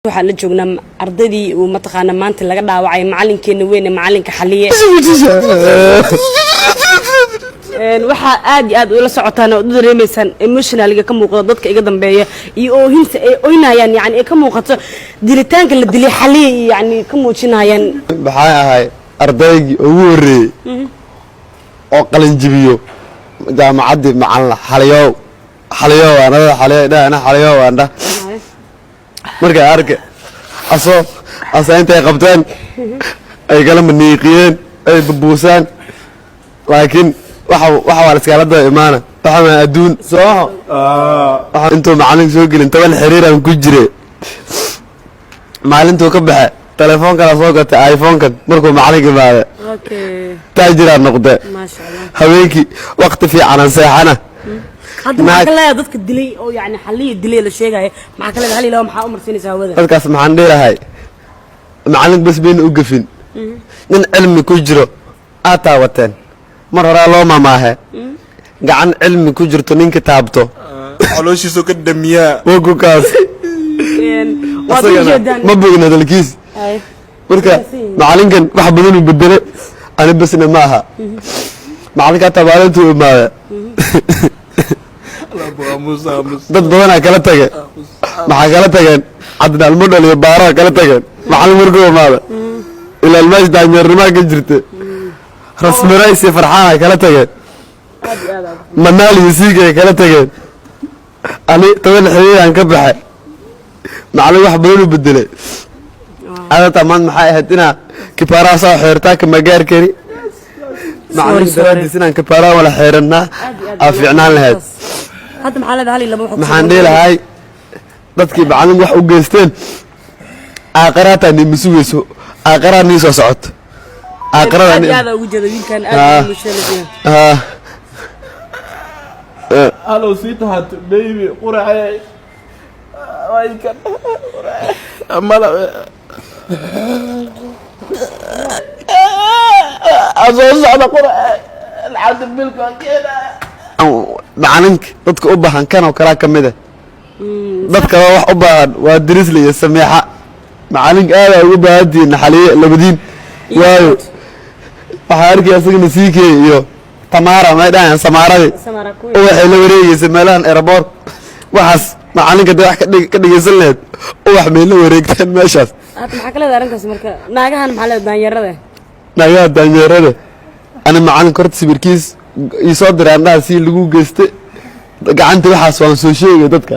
waxaan la joognaa ardaydii uu mataqaana maanta laga dhaawacay macalinkeena weyn macalinka xaliye waxa aad iyo aad ula socotaan oo dareemaysan emotionally ka muuqdo dadka iga dambeeya iyo oohinta ay oynayaan yani ay ka muuqato dilitaanka la dilay xaliye yani ka muujinayaan maxay ahay ardaygii ugu horeeyay oo qalin jibiyo jaamacadii macalin xaliyo ana xaliyo waanda marka arke intay qabteen ay kala maniiqiyeen ay bubuusaan laakiin waxa waa iskala daba imaana waxa adduun soo intuu macalin soo gelin toban xiriiraan ku jire maalintuu ka baxay telefoon kala soo gatay iPhone-kan markuu macalin imaade taajiraan noqday maasha Allah haweenkii waqti fiican seexana hadda maxaa kale dadka dilay oo yani xaliye dilay la sheegay maxaa kale hal ilaa maxaa u marsinaysaa hawada dadkaas maxaan dheerahay macalin bas been u gafin nin cilmi ku jiro aataa wateen mar hore loo mamaahe gacan cilmi ku jirto ninka taabto calooshiisu ka damiyaa wogu kaas ma bogna dalkiis marka macalinkan wax badan u bedelay ani basna ma aha macalinka tabaalantu imaade dad badan kala tagay maxaa kala tageen caddaal model iyo baara kala tageen macalin markuu imaade ilaa almaash daanyeernimo ka jirtay rasmirays farxaan kala tageen manaal iyo siiga kala tageen ani toban xiriiraan ka baxay macalin wax badan u bedelay adata man maxay ahayd inaa kipaaraha soo xeertaa kama gaar kari macalin daraadiis inaan kipaaraha wala xeeranaa fiicnaan lahayd hadda maxaa leedahay hal laba maxaan dheelahay dadkii macalin wax u geysteen aakhirata ni masuuso aakhirada ni soo socoto aakhirada ni aad ugu jeedo wiilkan aad u sheegay halo sweetheart baby quraay waykan amala azoo socda quraay alxad bilka keena macalinka dadka u baahan kan oo kala kamid ah dadka wax u baahan waa dirisle iyo sameexa macalinka aad ugu baahantiin xaliye labadiin waayo waxa arkay asagana siikay iyo tamara ma dhahan samaradi waxay la wareegaysa meelahan airport waxaas macalinka wax ka dhigaysan leed wax meel la wareegtaan meeshaas maxaa kala daarankaas marka naagahan maxaa la daanyarada ana macalin korta sibirkiis isoo diraan si lagu geystay gacanta waxaas waan soo sheegay dadka